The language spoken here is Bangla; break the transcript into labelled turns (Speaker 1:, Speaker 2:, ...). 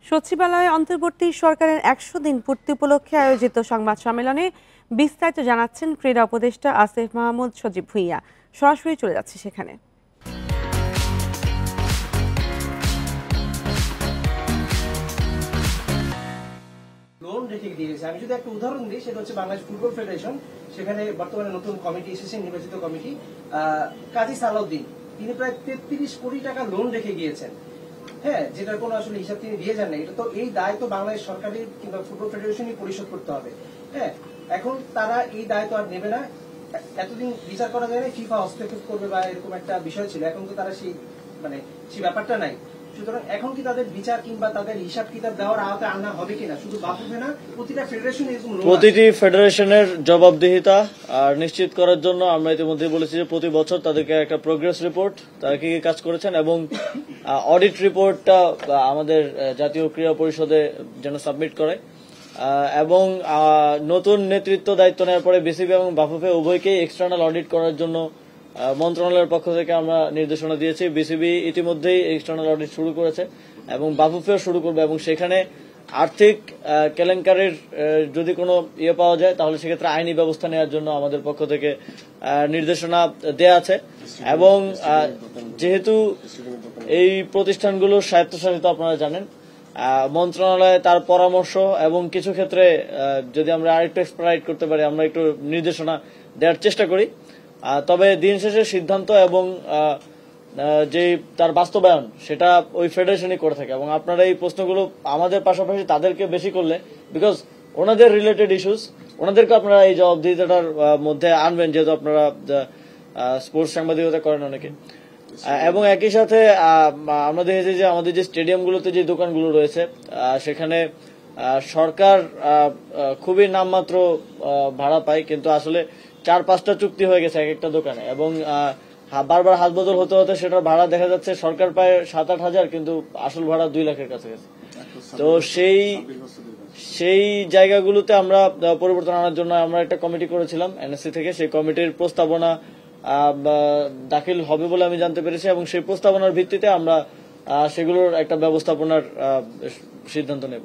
Speaker 1: সচিবালয়ে অন্তর্বর্তী সরকারের ১০০ দিন পূর্তি উপলক্ষে আয়োজিত সংবাদ সম্মেলনে বিস্তারিত জানাচ্ছেন ক্রীড়া উপদেষ্টা আসিফ মাহমুদ সজীব ভুঁইয়া। সরাসরি চলে যাচ্ছে সেখানে।
Speaker 2: লোন রেখে দিয়েছে। আমি যদি একটা উদাহরণ দিই, সেটা হচ্ছে বাংলাদেশ ফুটবল ফেডারেশন। সেখানে বর্তমানে নতুন কমিটি এসেছে, নির্বাচিত কমিটি। কাজী সালাউদ্দিন তিনি প্রায় 33 কোটি টাকা লোন রেখে গিয়েছেন। হ্যাঁ, যেটার কোনো আসলে হিসাব তিনি দিয়ে যান না। এটা তো এই দায় তো বাংলাদেশ সরকারের কিংবা ফুটবল ফেডারেশনই পরিশোধ করতে হবে। হ্যাঁ, এখন তারা এই দায় তো আর নেবে না। এতদিন বিচার করা যায় না, ফিফা হস্তক্ষেপ করবে বা এরকম একটা বিষয় ছিল। এখন তো তারা সেই ব্যাপারটা নাই। সুতরাং এখন কি তাদের বিচার কিংবা তাদের হিসাব কিতাব দেওয়ার আওতায় আনা হবে কিনা? শুধু বাফুফে না,
Speaker 3: প্রতিটি ফেডারেশনের জবাবদিহিতা আর নিশ্চিত করার জন্য আমরা ইতিমধ্যে বলেছি যে প্রতি বছর তাদেরকে একটা প্রোগ্রেস রিপোর্ট, তারা কি কি কাজ করেছেন এবং অডিট রিপোর্টটা আমাদের জাতীয় ক্রীড়া পরিষদে যেন সাবমিট করে। এবং নতুন নেতৃত্ব দায়িত্ব নেওয়ার পরে বিসিবি এবং বাফুফে উভয়কেই এক্সটার্নাল অডিট করার জন্য মন্ত্রণালয়ের পক্ষ থেকে আমরা নির্দেশনা দিয়েছি। বিসিবি ইতিমধ্যেই এক্সটার্নাল অডিট শুরু করেছে এবং বাফুফেও শুরু করবে, এবং সেখানে আর্থিক কেলেঙ্কারির যদি কোনো পাওয়া যায় তাহলে সেক্ষেত্রে আইনি ব্যবস্থা নেওয়ার জন্য আমাদের পক্ষ থেকে নির্দেশনা দেয়া আছে। এবং যেহেতু এই প্রতিষ্ঠানগুলো স্বায়ত্তশাসিত, আপনারা জানেন, মন্ত্রণালয়ে তার পরামর্শ এবং কিছু ক্ষেত্রে যদি আমরা আরেকটু এক্সপ্লাইট করতে পারি, আমরা একটু নির্দেশনা দেওয়ার চেষ্টা করি। তবে দিন শেষে সিদ্ধান্ত এবং যে তার বাস্তবায়ন সেটা ওই ফেডারেশনই করে থাকে। এবং আপনারা এই প্রশ্নগুলো আমাদের পাশাপাশি তাদেরকে বেশি করলে, বিকজ ওনাদের রিলেটেড ইস্যুস, ওনাদেরকে আপনারা এই জবাবদিহিতাটার মধ্যে আনবেন, যেহেতু আপনারা স্পোর্টস সাংবাদিকতা করেন অনেকে। এবং একই সাথে আমরা দেখেছি যে আমাদের যে স্টেডিয়ামগুলোতে যে দোকানগুলো রয়েছে সেখানে সরকার খুবই নামমাত্র ভাড়া পায়, কিন্তু আসলে 4-5টা চুক্তি হয়ে গেছে এক একটা দোকানে, এবং বারবার হাত বদল হতে হতে সেটার ভাড়া দেখা যাচ্ছে সরকার পায় 7-8 হাজার, কিন্তু আসল ভাড়া 2 লাখের কাছে গেছে। তো সেই জায়গাগুলোতে আমরা পরিবর্তন আনার জন্য আমরা একটা কমিটি করেছিলাম এনএসসি থেকে। সেই কমিটির প্রস্তাবনা দাখিল হবে বলে আমি জানতে পেরেছি, এবং সেই প্রস্তাবনার ভিত্তিতে আমরা সেগুলোর একটা ব্যবস্থাপনার সিদ্ধান্ত নেব।